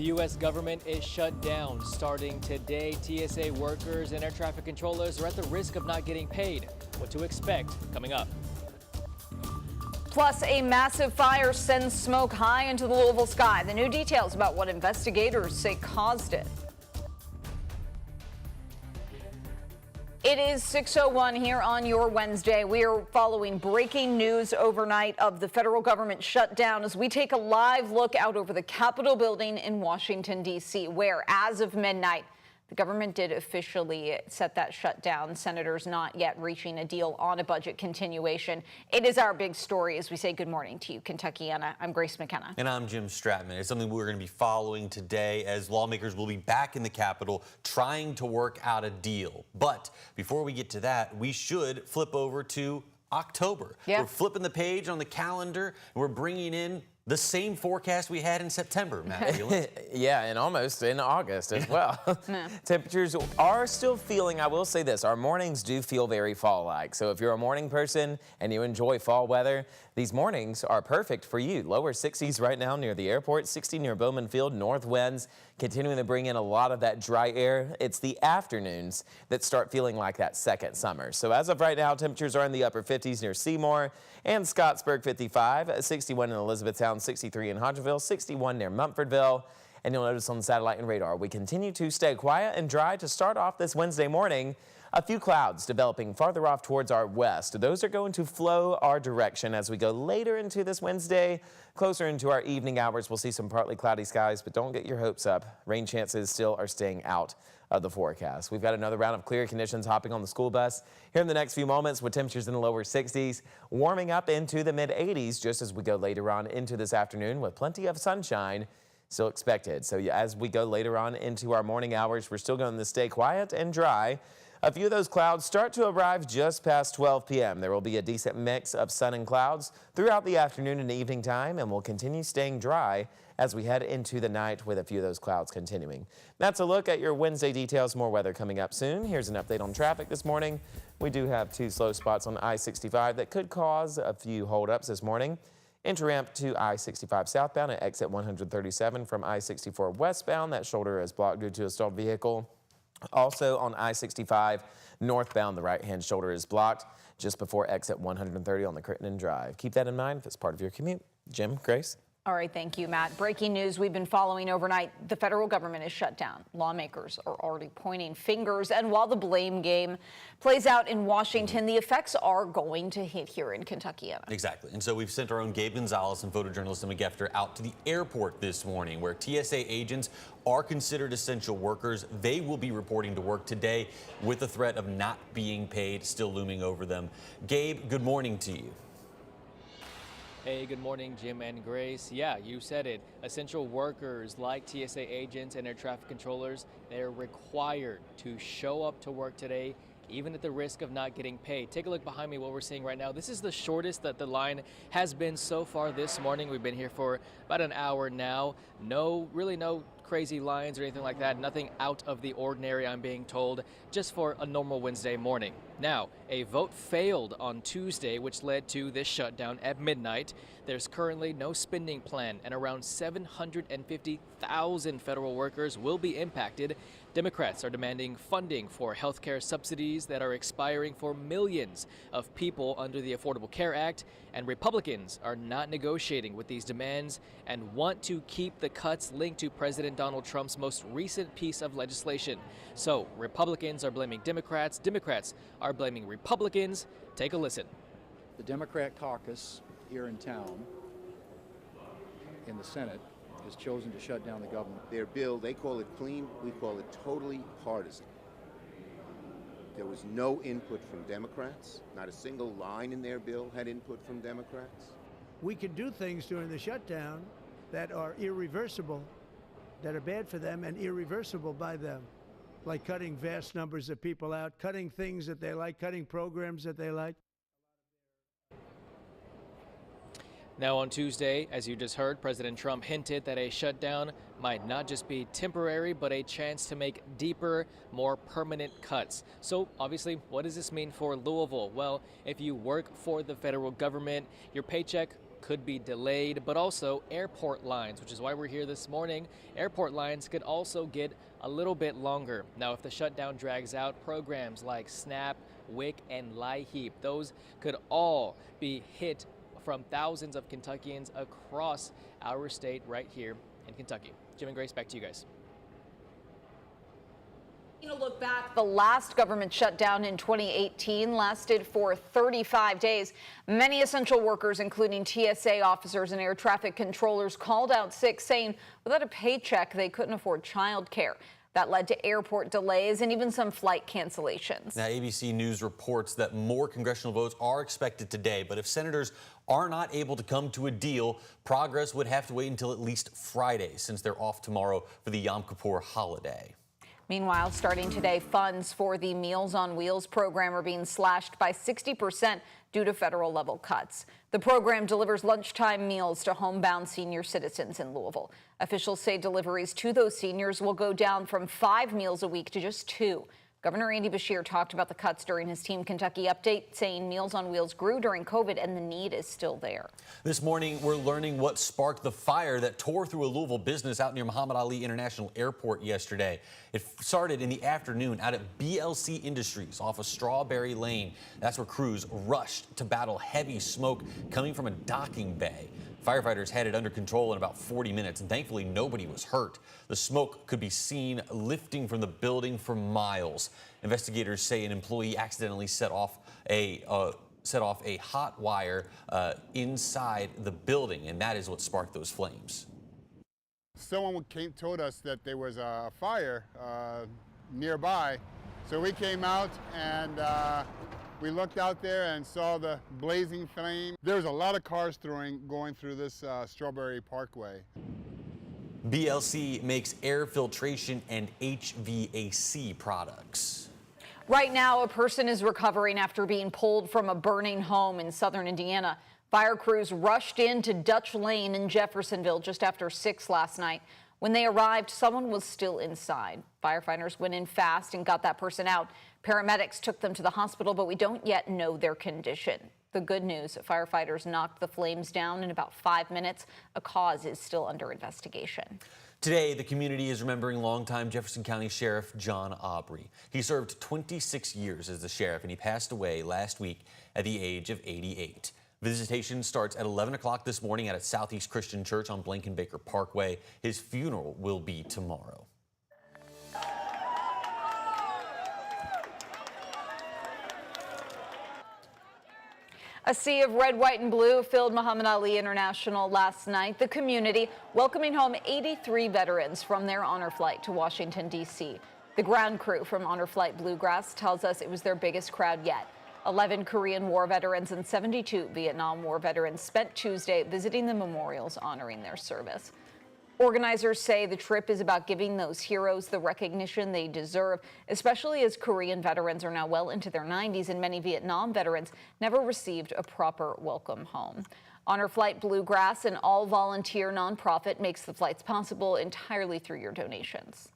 The U.S. government is shut down starting today. TSA workers and air traffic controllers are at the risk of not getting paid. What to expect coming up. Plus, a massive fire sends smoke high into the Louisville sky. The new details about what investigators say caused it. It is 6:01 here on your Wednesday. We are following breaking news overnight of the federal government shutdown as we take a live look out over the Capitol building in Washington, D.C., where as of midnight, the government did officially set that shutdown. Senators not yet reaching a deal on a budget continuation. It is our big story as we say good morning to you, Kentuckiana. I'm Grace McKenna. And I'm Jim Stratman. It's something we're going to be following today as lawmakers will be back in the Capitol trying to work out a deal. But before we get to that, we should flip over to October. Yeah. We're flipping the page on the calendar and we're bringing in the same forecast we had in September, Matt. Yeah, and almost in August as well. Temperatures are still feeling, I will say this, our mornings do feel very fall-like. So if you're a morning person and you enjoy fall weather, these mornings are perfect for you. Lower 60s right now near the airport, 60 near Bowman Field, north winds continuing to bring in a lot of that dry air. It's the afternoons that start feeling like that second summer. So as of right now, temperatures are in the upper 50s near Seymour and Scottsburg, 55, 61 in Elizabethtown, 63 in Hodgeville, 61 near Mumfordville. And you'll notice on the satellite and radar, we continue to stay quiet and dry to start off this Wednesday morning. A few clouds developing farther off towards our west. Those are going to flow our direction as we go later into this Wednesday. Closer into our evening hours, we'll see some partly cloudy skies, but don't get your hopes up. Rain chances still are staying out of the forecast. We've got another round of clear conditions hopping on the school bus here in the next few moments with temperatures in the lower 60s, warming up into the mid 80s just as we go later on into this afternoon with plenty of sunshine still expected. So as we go later on into our morning hours, we're still going to stay quiet and dry. A few of those clouds start to arrive just past 12 p.m. There will be a decent mix of sun and clouds throughout the afternoon and evening time, and we'll continue staying dry as we head into the night with a few of those clouds continuing. That's a look at your Wednesday details. More weather coming up soon. Here's an update on traffic this morning. We do have two slow spots on I-65 that could cause a few holdups this morning. Inter-ramp to I-65 southbound at exit 137 from I-64 westbound. That shoulder is blocked due to a stalled vehicle. Also on I-65 northbound, the right-hand shoulder is blocked just before exit 130 on the Crittenden Drive. Keep that in mind if it's part of your commute. Jim, Grace? All right, thank you, Matt. Breaking news we've been following overnight. The federal government is shut down. Lawmakers are already pointing fingers. And while the blame game plays out in Washington, the effects are going to hit here in Kentucky. Exactly. And so we've sent our own Gabe Gonzalez and photojournalist Emma Gefter out to the airport this morning where TSA agents are considered essential workers. They will be reporting to work today with the threat of not being paid still looming over them. Gabe, good morning to you. Hey, good morning, Jim and Grace. Yeah, you said it. Essential workers like TSA agents and air traffic controllers, they're required to show up to work today, even at the risk of not getting paid. Take a look behind me, what we're seeing right now. This is the shortest that the line has been so far this morning. We've been here for about an hour now. Really no crazy lines or anything like that. Nothing out of the ordinary, I'm being told, just for a normal Wednesday morning. Now, a vote failed on Tuesday, which led to this shutdown at midnight. There's currently no spending plan, and around 750,000 federal workers will be impacted. Democrats are demanding funding for health care subsidies that are expiring for millions of people under the Affordable Care Act, and Republicans are not negotiating with these demands and want to keep the cuts linked to President Donald Trump's most recent piece of legislation. So Republicans are blaming Democrats, Democrats are blaming Republicans. Take a listen. The Democrat caucus here in town, in the Senate, has chosen to shut down the government. Their bill, they call it clean, we call it totally partisan. There was no input from Democrats. Not a single line in their bill had input from Democrats. We can do things during the shutdown that are irreversible, that are bad for them and irreversible by them, like cutting vast numbers of people out, cutting things that they like, cutting programs that they like. Now on Tuesday, as you just heard, President Trump hinted that a shutdown might not just be temporary, but a chance to make deeper, more permanent cuts. So obviously, what does this mean for Louisville? Well, if you work for the federal government, your paycheck could be delayed, but also airport lines, which is why we're here this morning. Airport lines could also get a little bit longer. Now, if the shutdown drags out, programs like SNAP, WIC, and LIHEAP, those could all be hit from thousands of Kentuckians across our state right here in Kentucky. Jim and Grace, back to you guys. To look back, the last government shutdown in 2018 lasted for 35 days. Many essential workers, including TSA officers and air traffic controllers, called out sick, saying without a paycheck, they couldn't afford childcare. That led to airport delays and even some flight cancellations. Now, ABC News reports that more congressional votes are expected today, but if senators are not able to come to a deal, progress would have to wait until at least Friday, since they're off tomorrow for the Yom Kippur holiday. Meanwhile, starting today, funds for the Meals on Wheels program are being slashed by 60% due to federal level cuts. The program delivers lunchtime meals to homebound senior citizens in Louisville. Officials say deliveries to those seniors will go down from 5 meals a week to just 2. Governor Andy Beshear talked about the cuts during his Team Kentucky update, saying Meals on Wheels grew during COVID and the need is still there. This morning, we're learning what sparked the fire that tore through a Louisville business out near Muhammad Ali International Airport yesterday. It started in the afternoon out at BLC Industries off of Strawberry Lane. That's where crews rushed to battle heavy smoke coming from a docking bay. Firefighters had it under control in about 40 minutes, and thankfully nobody was hurt. The smoke could be seen lifting from the building for miles. Investigators say an employee accidentally set off a hot wire inside the building, and that is what sparked those flames. Someone told us that there was a fire nearby, so we came out and we looked out there and saw the blazing flame. There was a lot of cars going through this Strawberry Parkway. BLC makes air filtration and HVAC products. Right now, a person is recovering after being pulled from a burning home in southern Indiana. Fire crews rushed into Dutch Lane in Jeffersonville just after 6 last night. When they arrived, someone was still inside. Firefighters went in fast and got that person out. Paramedics took them to the hospital, but we don't yet know their condition. The good news, firefighters knocked the flames down in about 5 minutes. A cause is still under investigation. Today, the community is remembering longtime Jefferson County Sheriff John Aubrey. He served 26 years as the sheriff, and he passed away last week at the age of 88. Visitation starts at 11 o'clock this morning at Southeast Christian Church on Blankenbaker Parkway. His funeral will be tomorrow. A sea of red, white, and blue filled Muhammad Ali International last night. The community welcoming home 83 veterans from their honor flight to Washington, D.C. The ground crew from Honor Flight Bluegrass tells us it was their biggest crowd yet. 11 Korean War veterans and 72 Vietnam War veterans spent Tuesday visiting the memorials honoring their service. Organizers say the trip is about giving those heroes the recognition they deserve, especially as Korean veterans are now well into their 90s and many Vietnam veterans never received a proper welcome home. Honor Flight Bluegrass, an all-volunteer nonprofit, makes the flights possible entirely through your donations.